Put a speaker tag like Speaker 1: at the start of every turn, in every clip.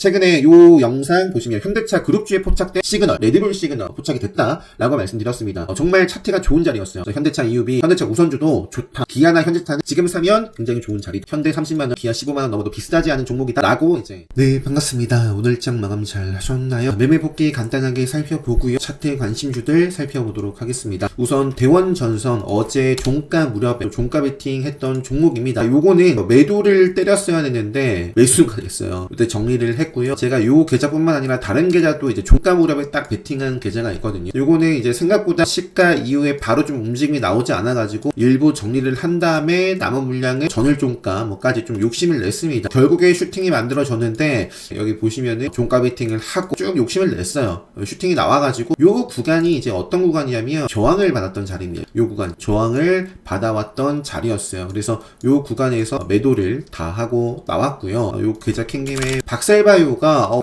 Speaker 1: 최근에 요 영상 보시면 현대차 그룹주에 포착된 시그널, 레드불 시그널 포착이 됐다라고 말씀드렸습니다. 정말 차트가 좋은 자리였어요. 현대차 EUV, 현대차 우선주도 좋다. 기아나 현대차는 지금 사면 굉장히 좋은 자리. 현대 30만원, 기아 15만원 넘어도 비싸지 않은 종목이다 라고 이제. 네, 반갑습니다. 오늘장 마감 잘 하셨나요? 매매 복귀 간단하게 살펴보고요. 차트의 관심주들 살펴보도록 하겠습니다. 우선 대원전선 어제 종가 무렵에 종가 베팅 했던 종목입니다. 요거는 매도를 때렸어야 했는데 매수가 됐어요. 그때 정리를 했고요. 제가 요 계좌뿐만 아니라 다른 계좌도 이제 종가 무렵에 딱 베팅한 계좌가 있거든요. 요거는 이제 생각보다 시가 이후에 바로 좀 움직임이 나오지 않아가지고 일부 정리를 한 다음에 남은 물량을 전일 종가 뭐까지 좀 욕심을 냈습니다. 결국에 슈팅이 만들어졌는데 여기 보시면은 종가 베팅을 하고 쭉 욕심을 냈어요. 슈팅이 나와가지고 요 구간이 이제 어떤 구간이냐면 저항을 받았던 자리입니다. 요 구간 저항을 받아왔던 자리였어요. 그래서 요 구간에서 매도를 다 하고 나왔고요. 요 계좌 캔 김에 박셀바이오가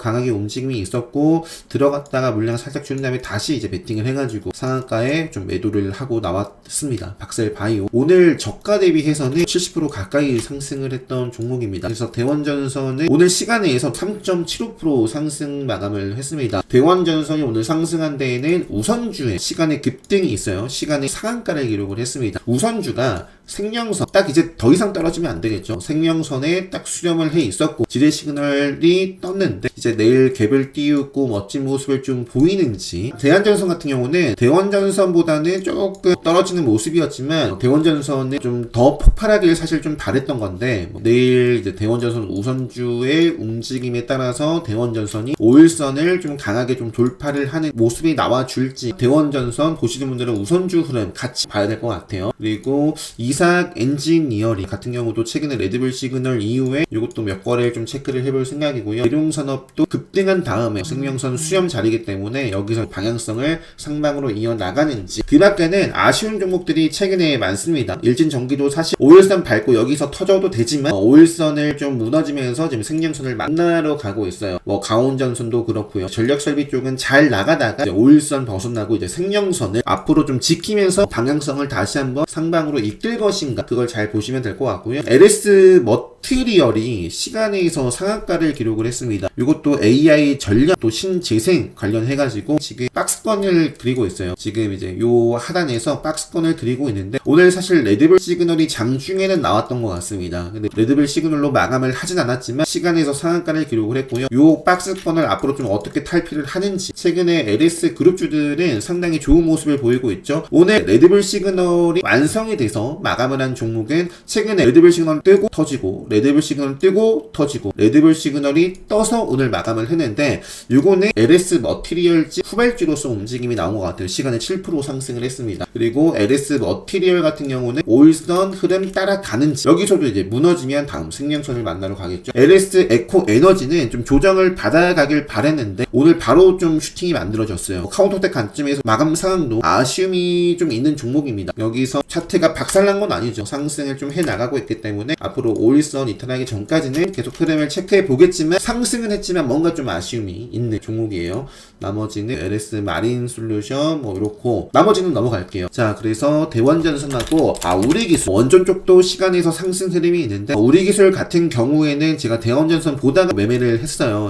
Speaker 1: 강하게 움직임이 있었고 들어갔다가 물량 살짝 준 다음에 다시 이제 베팅을 해가지고 상한가에 좀 매도를 하고 나왔습니다. 박셀바이오 오늘 저가 대비해서는 70% 가까이 상승을 했던 종목입니다. 그래서 대원전선은 오늘 시간에서 3.75% 상승 마감을 했습니다. 대원전선이 오늘 상승한 데에는 우선주에 시간에 급등이 있어요. 시간에 상한가를 기록을 했습니다. 우선주가 생명선 딱 이제 더 이상 떨어지면 안 되겠죠. 생명선에 딱 수렴을 해 있었고 지뢰 시그널이 떴는데 이제 내일 갭을 띄우고 멋진 모습을 좀 보이는지. 대한전선 같은 경우는 대원전선보다는 조금 떨어지는 모습이었지만 대원전선은 좀 더 폭발하길 사실 좀 바랬던 건데 내일 이제 대원전선 우선주의 움직임에 따라서 대원전선이 5일선을 좀 강하게 좀 돌파를 하는 모습이 나와줄지 대원전선 보시는 분들은 우선주 흐름 같이 봐야 될 것 같아요. 그리고 이삭 엔지니어링 같은 경우도 최근에 레드불 시그널 이후에 이것도 몇 거래를 좀 체크를 해볼 생각이고요. 대룡산업도 급등한 다음에 생명선 수렴 자리이기 때문에 여기서 방향성을 상방으로 이어나가는지. 그 밖에는 아쉬운 종목들이 최근에 많습니다. 일진전기도 사실 5일선 밟고 여기서 터져도 되지만 5일선을 좀 무너지면서 지금 생명선을 만나러 가고 있어요. 강원전선도 그렇고요. 전력설비 쪽은 잘 나가다가 5일선 벗어나고 이제 생명선을 앞으로 좀 지키면서 방향성을 다시 한번 상방으로 이끌 것인가 그걸 잘 보시면 될 것 같고요. LS 머티리얼이 시간에서 상한가를 기록을 했습니다. 이것도 AI 전략 또 신재생 관련해가지고 지금 박스권을 그리고 있어요. 지금 이제 요 하단에서 박스권을 그리고 있는데 오늘 사실 레드불 시그널이 장중에는 나왔던 것 같습니다. 근데 레드불 시그널로 마감을 하진 않았지만 시간에서 상한가를 기록을 했고요. 요 박스권을 앞으로 좀 어떻게 탈피를 하는지. 최근에 LS 그룹주들은 상당히 좋은 모습을 보이고 있죠. 오늘 레드불 시그널이 완성이 돼서 마감을 한 종목은 최근에 레드불 시그널 뜨고 터지고 레드불 시그널 뜨고 터지고 레드불 시그널이 떠서 오늘 마감을 했는데 요거는 LS 머티리얼지 후발주로서 움직임이 나온 것 같아요. 시간에 7% 상승을 했습니다. 그리고 LS 머티리얼 같은 경우는 5일선 흐름 따라가는지 여기서도 이제 무너지면 다음 생명선을 만나러 가겠죠. LS 에코 에너지는 좀 조정을 받아가길 바랬는데 오늘 바로 좀 슈팅이 만들어졌어요. 카운터텍 관점에서 마감 상황도 아쉬움이 좀 있는 종목입니다. 여기서 차트가 박살난 건 아니죠. 상승을 좀 해나가고 있기 때문에 앞으로 5일선 이탈하기 전까지는 계속 흐름을 체크해 보겠지만 상승은 했지만 뭔가 좀 아쉬움이 있는 종목이에요. 나머지는 LS 마린 솔루션 이렇고 나머지는 넘어갈게요. 자, 그래서 대원전선하고 우리기술 원전 쪽도 시간에서 상승 흐름이 있는데 우리기술 같은 경우에는 제가 대원전선 보다가 매매를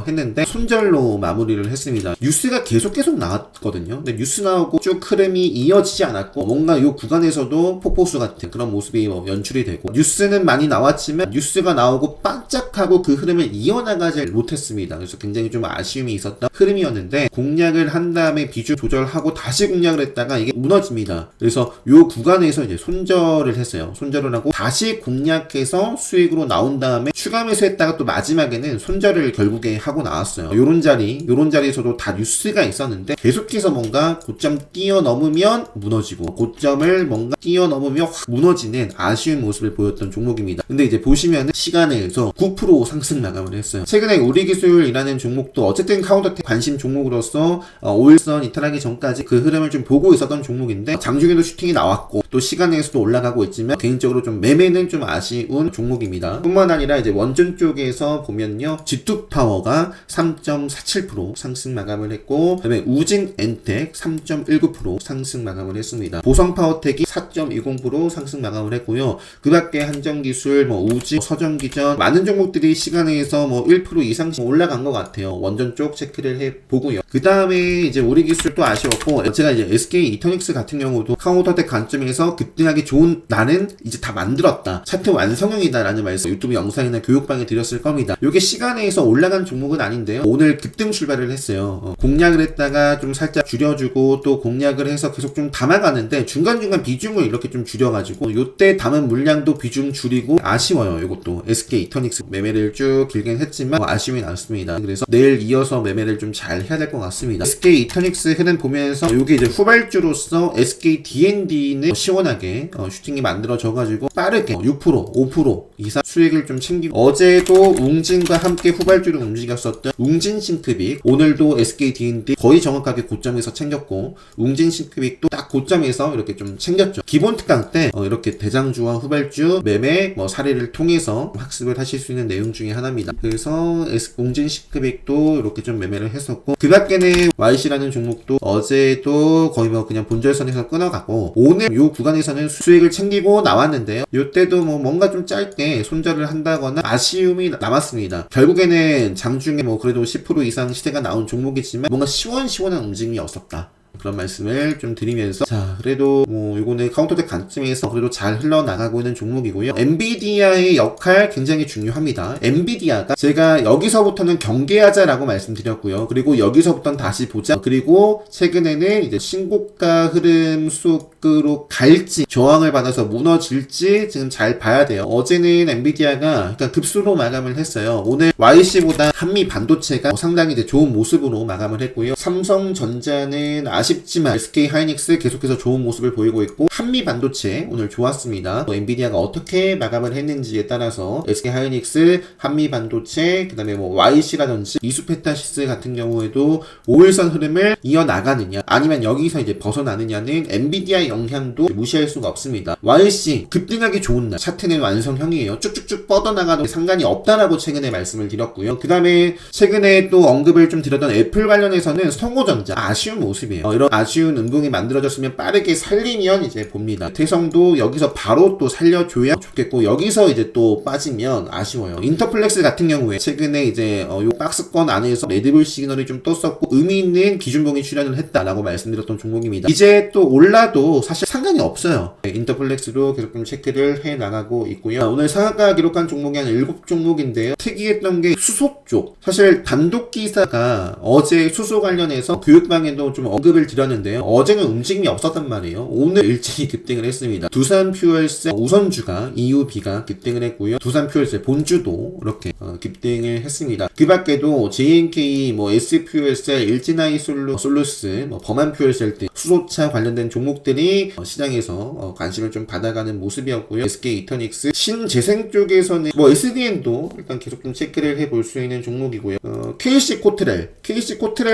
Speaker 1: 했는데 손절로 마무리를 했습니다. 뉴스가 계속 나왔거든요. 근데 뉴스 나오고 쭉 흐름이 이어지지 않았고 뭔가 이 구간에서도 폭포수 같은 그런 모습이 연출이 되고 뉴스는 많이 나왔지만 뉴스가 나오고 반짝하고 그 흐름을 이어나가지 못했습니다. 그래서 굉장히 좀 아쉬움이 있었던 흐름이었는데 공략을 한 다음에 비중 조절하고 다시 공략을 했다가 이게 무너집니다. 그래서 이 구간에서 이제 손절을 했어요. 손절을 하고 다시 공략해서 수익으로 나온 다음에 추가 매수했다가 또 마지막에는 손절을 결국에 하고 나왔어요. 요런 자리에서도 다 뉴스가 있었는데 계속해서 뭔가 고점 뛰어넘으면 무너지고 고점을 뭔가 뛰어넘으면 확 무너지는 아쉬운 모습을 보였던 종목입니다. 근데 이제 보시면 시간에서 9% 상승 마감을 했어요. 최근에 우리기술이라는 종목도 어쨌든 카운터텍 관심 종목으로서 5일선 이탈하기 전까지 그 흐름을 좀 보고 있었던 종목인데 장중에도 슈팅이 나왔고 또 시간에서도 올라가고 있지만 개인적으로 좀 매매는 좀 아쉬운 종목입니다. 뿐만 아니라 이제 원전 쪽에서 보면요, G2파워가 3.47% 상승 마감을 했고, 그다음에 우진 엔텍 3.19% 상승 마감을 했습니다. 보성파워텍이 4.20% 상승 마감을 했고요. 그 밖에 한정기술, 우지, 서전기전 많은 종목들이 시간에서 뭐 1% 이상씩 올라간 것 같아요. 원전 쪽 체크를 해보고요. 그 다음에 이제 우리 기술도 아쉬웠고, 제가 이제 SK 이터닉스 같은 경우도 카운터텍 관점에서 급등하기 좋은 나는 이제 다 만들었다, 차트 완성형이다 라는 말씀 유튜브 영상이나 교육방에 드렸을 겁니다. 이게 시간에서 올라간 종목은 아닌데요, 오늘 급등 출발을 했어요. 공략을 했다가 좀 살짝 줄여주고 또 공략을 해서 계속 좀 담아가는데 중간중간 비중을 이렇게 좀 줄여가지고 요때 담은 물량도 비중 줄이고 아쉬워요. 이것도 SK 이터닉스 매매를 쭉 길긴 했지만 아쉬움이 남습니다. 그래서 내일 이어서 매매를 좀 잘 해야 될 것 같습니다. SK 이터닉스 흐름 보면서 요게 이제 후발주로서 SK D&D는 시원하게 슈팅이 만들어져가지고 빠르게 6% 5% 이상 수익을 좀 챙기고, 어제도 웅진과 함께 후발주로 움직였었던 웅진 싱크빅 오늘도 SK D&D 거의 정확하게 고점에서 챙겼고, 웅진 싱크빅도 딱 고점에서 이렇게 좀 챙겼죠. 기본 특강 때 이렇게 대장주와 후발주 매매 사례를 통해서 학습을 하실 수 있는 내용 중에 하나입니다. 그래서 웅진 싱크빅도 이렇게 좀 매매를 했었고, 그 밖에는 YC라는 종목도 어제도 거의 그냥 본절선에서 끊어갔고, 오늘 요 구간에서는 수익을 챙기고 나왔는데요, 요때도 뭔가 좀 짧게 손절을 한다거나 아쉬움이 남았습니다. 결국에는 장중에 그래도 10% 이상 시세가 나온 종목이지만 뭔가 시원시원한 움직임이 없었다, 그런 말씀을 좀 드리면서, 자 그래도 요거는 카운터텍 관점에서 그래도 잘 흘러나가고 있는 종목이고요. 엔비디아의 역할 굉장히 중요합니다. 엔비디아가 제가 여기서부터는 경계하자라고 말씀드렸고요. 그리고 여기서부터는 다시 보자, 그리고 최근에는 이제 신고가 흐름 속으로 갈지 저항을 받아서 무너질지 지금 잘 봐야 돼요. 어제는 엔비디아가 급수로 마감을 했어요. 오늘 YC보다 한미 반도체가 상당히 이제 좋은 모습으로 마감을 했고요. 삼성전자는 아쉽지만 SK 하이닉스 계속해서 좋은 모습을 보이고 있고, 한미 반도체 오늘 좋았습니다. 엔비디아가 어떻게 마감을 했는지에 따라서 SK 하이닉스, 한미 반도체, 그 다음에 YC라든지 이수페타시스 같은 경우에도 5일선 흐름을 이어나가느냐 아니면 여기서 이제 벗어나느냐는 엔비디아의 영향도 무시할 수가 없습니다. YC 급등하기 좋은 날, 차트는 완성형이에요. 쭉쭉쭉 뻗어나가도 상관이 없다라고 최근에 말씀을 드렸고요. 그 다음에 최근에 또 언급을 좀 드렸던 애플 관련해서는 성호전자 아쉬운 모습이에요. 이런 아쉬운 음봉이 만들어졌으면 빠르게 살리면 이제 봅니다. 태성도 여기서 바로 또 살려줘야 좋겠고, 여기서 이제 또 빠지면 아쉬워요. 인터플렉스 같은 경우에 최근에 이제 요 박스권 안에서 레드불 시그널이 좀 떴었고 의미 있는 기준봉이 출현을 했다라고 말씀드렸던 종목입니다. 이제 또 올라도 사실 상관이 없어요. 인터플렉스도 계속 좀 체크를 해 나가고 있고요. 오늘 상한가 기록한 종목이 한 7종목인데요. 특이했던 게 수소 쪽. 사실 단독 기사가 어제 수소 관련해서 교육방에도 좀 언급을 드렸는데요. 어제는 움직임이 없었단 말이에요. 오늘 일찍이 급등을 했습니다. 두산퓨얼셀 우선주가 EUB가 급등을 했고요. 두산퓨얼셀 본주도 이렇게 급등을 했습니다. 그 밖에도 JNK, S퓨얼셀, 일진아이 솔루스, 범한퓨얼셀 등 수소차 관련된 종목들이 시장에서 관심을 좀 받아가는 모습이었고요. SK 이터닉스, 신재생 쪽에서는 SDN도 일단 계속 좀 체크를 해볼 수 있는 종목이고요. KC 코트렐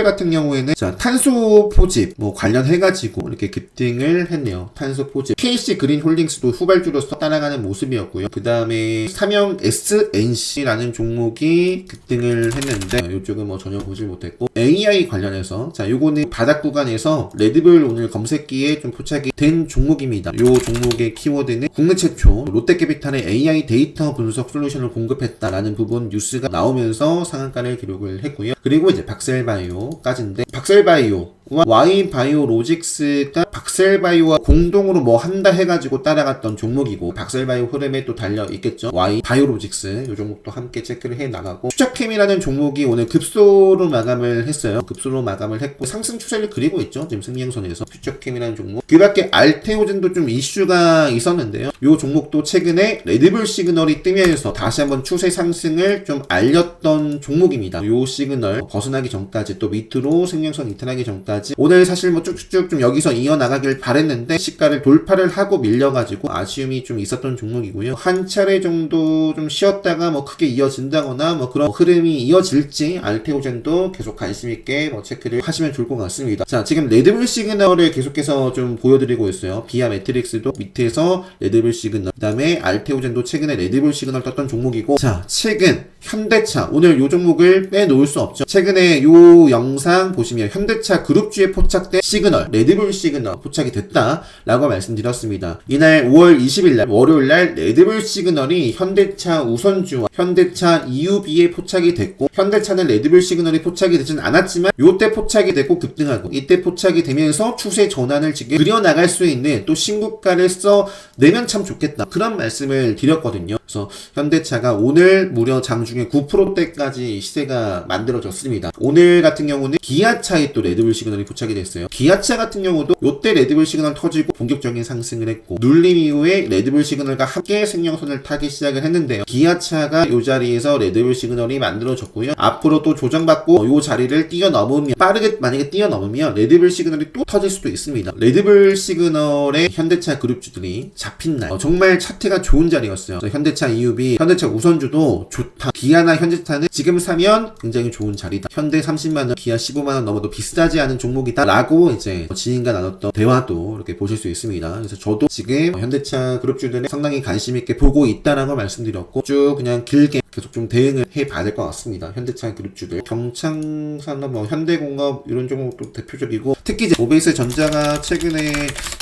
Speaker 1: 같은 경우에는 탄소 포집 관련해가지고 이렇게 급등을 했네요. 탄소 포집. KC 그린 홀딩스도 후발주로서 따라가는 모습이었고요. 그 다음에 삼형 SNC라는 종목이 급등을 했는데 이쪽은 전혀 보지 못했고, AI 관련해서 요거는 바닥 구간에서 레드불 오늘 검색기에 좀 포착이 된 종목입니다. 요 종목의 키워드는 국내 최초 롯데캐피탈의 AI 데이터 분석 솔루션을 공급했다라는 부분 뉴스가 나오면서 상한가를 기록을 했고요. 그리고 이제 박셀바이오까지인데, 박셀바이오 Y바이오로직스가 박셀바이오와 공동으로 한다 해가지고 따라갔던 종목이고, 박셀바이오 흐름에 또 달려 있겠죠. Y바이오로직스 이 종목도 함께 체크를 해 나가고, 퓨처캠이라는 종목이 오늘 급소로 마감을 했어요. 급소로 마감을 했고 상승 추세를 그리고 있죠. 지금 승리행선에서 퓨처캠이라는 종목. 그 밖에 알테오젠도 좀 이슈가 있었는데요. 이 종목도 최근에 레드불 시그널이 뜨면서 다시 한번 추세 상승을 좀 알렸던 종목입니다. 이 시그널 벗어나기 전까지, 또 밑으로 승리행선 이탈하기 전까지 오늘 사실 쭉쭉쭉 좀 여기서 이어나가길 바랬는데 시가를 돌파를 하고 밀려가지고 아쉬움이 좀 있었던 종목이고요. 한 차례 정도 좀 쉬었다가 크게 이어진다거나 그런 흐름이 이어질지 알테오젠도 계속 관심있게 체크를 하시면 좋을 것 같습니다. 자, 지금 레드불 시그널을 계속해서 좀 보여드리고 있어요. 비아 매트릭스도 밑에서 레드불 시그널, 그 다음에 알테오젠도 최근에 레드불 시그널 떴던 종목이고, 자, 최근 현대차, 오늘 요 종목을 빼놓을 수 없죠. 최근에 요 영상 보시면 현대차 그룹주에 포착된 시그널, 레드불 시그널 포착이 됐다라고 말씀드렸습니다. 이날 5월 20일날 월요일날 레드불 시그널이 현대차 우선주와 현대차 EUB에 포착이 됐고, 현대차는 레드불 시그널이 포착이 되진 않았지만 요때 포착이 됐고 급등하고, 이때 포착이 되면서 추세 전환을 지금 그려나갈 수 있는 또 신고가를 써내면 참 좋겠다, 그런 말씀을 드렸거든요. 그래서 현대차가 오늘 무려 장중에 9%대까지 시세가 만들어졌습니다. 오늘 같은 경우는 기아차에 또 레드불 시그널이 포착이 됐어요. 기아차 같은 경우도 요때 레드불 시그널 터지고 본격적인 상승을 했고, 눌림 이후에 레드불 시그널과 함께 생명선을 타기 시작을 했는데요. 기아차가 요 자리에서 레드불 시그널이 만들어졌고요. 앞으로 또 조정받고 요 자리를 뛰어넘으면, 빠르게 만약에 뛰어넘으면 레드불 시그널이 또 터질 수도 있습니다. 레드불 시그널의 현대차 그룹주들이 잡힌 날, 정말 차트가 좋은 자리였어요. 현대차 EUB, 현대차 우선주도 좋다. 기아나 현대차는 지금 사면 굉장히 좋은 자리다. 현대 30만원, 기아 15만원 넘어도 비싸지 않은 종목이다 라고 이제 지인과 나눴던 대화도 이렇게 보실 수 있습니다. 그래서 저도 지금 현대차 그룹주들에 상당히 관심 있게 보고 있다라고 말씀드렸고, 쭉 그냥 길게 계속 좀 대응을 해봐야 될 것 같습니다. 현대차 그룹주들, 경창산업, 현대공업 이런 종목도 대표적이고, 특히 이제 모베이스 전자가 최근에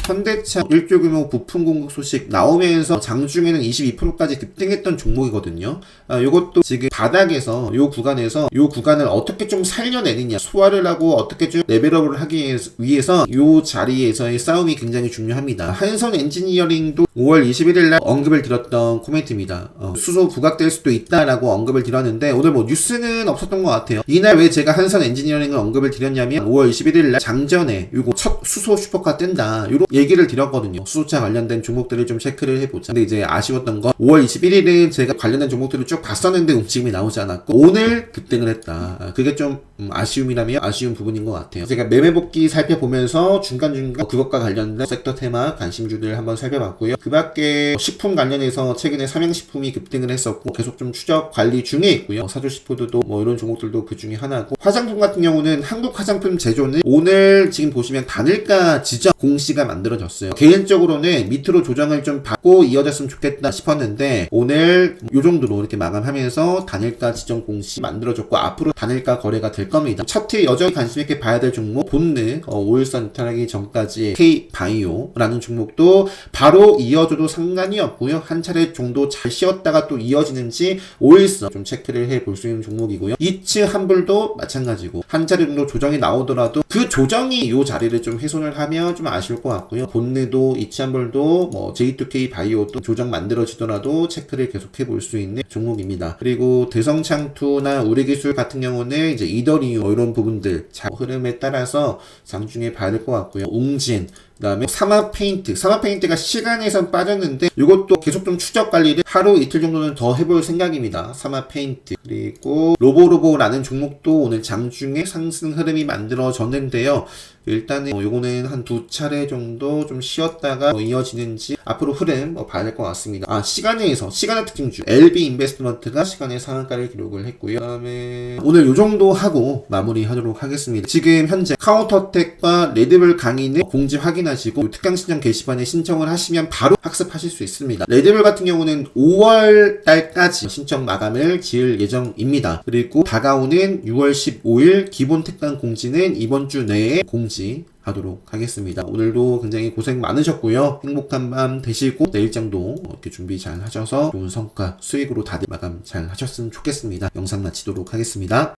Speaker 1: 현대차 1조 규모 부품 공급 소식 나오면서 장중에는 22%까지 급등했던 종목이거든요. 요것도 지금 바닥에서 요 구간에서 요 구간을 어떻게 좀 살려내느냐, 소화를 하고 어떻게 좀 레벨업을 하기 위해서 요 자리에서의 싸움이 굉장히 중요합니다. 한선 엔지니어링도 5월 21일 날 언급을 드렸던 코멘트입니다. 수소 부각될 수도 있다라고 언급을 드렸는데, 오늘 뭐 뉴스는 없었던 것 같아요. 이날 왜 제가 한선 엔지니어링을 언급을 드렸냐면, 5월 21일 날 장전에 요거 첫 수소 슈퍼카 뜬다, 요런 얘기를 드렸거든요. 수소차 관련된 종목들을 좀 체크를 해보자. 근데 이제 아쉬웠던 건 5월 21일은 제가 관련된 종목들을 쭉 봤었는데 움직임이 나오지 않았고, 오늘 급등을 했다. 그게 좀 아쉬움이라면 아쉬운 부분인 것 같아요. 제가 매매복귀 살펴보면서 중간중간 그것과 관련된 섹터 테마 관심주들 한번 살펴봤고요. 그 밖에 식품 관련해서 최근에 삼양식품이 급등을 했었고 계속 좀 추적 관리 중에 있고요. 사조식푸드도 뭐 이런 종목들도 그 중에 하나고, 화장품 같은 경우는 한국 화장품 제조는 오늘 지금 보시면 단일가 지정 공시가 만들어졌어요. 개인적으로는 밑으로 조정을 좀 받고 이어졌으면 좋겠다 싶었는데, 오늘 요 정도로 이렇게 마감하면서 단일가 지정 공시 만들어졌고, 앞으로 단일가 거래가 될 겁니다. 차트에 여전히 관심 있게 봐야 될 종목, 본느 5일선 이탈하기 전까지 K바이오라는 종목도 바로 이어져도 상관이 없고요. 한 차례 정도 잘 쉬었다가 또 이어지는지 5일선 좀 체크를 해 볼 수 있는 종목이고요. 이츠 한불도 마찬가지고, 한 차례 정도 조정이 나오더라도 그 조정이 요 자리를 좀 훼손을 하면 좀 아쉬울 것 같고요. 본느도 이츠 한불도 뭐 J2K 바이오도 조정 만들어지더라도 체크를 계속해 볼 수 있는 종목입니다. 그리고 대성창투나 우리기술 같은 경우는 이제 이더리움 이런 부분들 잘 흐름에 따라서 장중에 봐야 될 것 같고요. 웅진, 그 다음에 사마페인트가 시간에선 빠졌는데 이것도 계속 좀 추적 관리를 하루 이틀 정도는 더 해볼 생각입니다. 사마페인트. 그리고 로보라는 종목도 오늘 장중에 상승 흐름이 만들어졌는데요. 일단은 요거는 한 두 차례 정도 좀 쉬었다가 이어지는지 앞으로 흐름 봐야 될 것 같습니다. 시간에서 특징주 LB 인베스트먼트가 시간에 상한가를 기록을 했고요. 그 다음에 오늘 요 정도 하고 마무리하도록 하겠습니다. 지금 현재 카운터텍과 레드불 강의는 공지 확인하시고 특강 신청 게시판에 신청을 하시면 바로 학습하실 수 있습니다. 레드불 같은 경우는 5월 달까지 신청 마감을 지을 예정입니다. 그리고 다가오는 6월 15일 기본 특강 공지는 이번 주 내에 공지하도록 하겠습니다. 오늘도 굉장히 고생 많으셨고요. 행복한 밤 되시고 내일장도 이렇게 준비 잘 하셔서 좋은 성과, 수익으로 다들 마감 잘 하셨으면 좋겠습니다. 영상 마치도록 하겠습니다.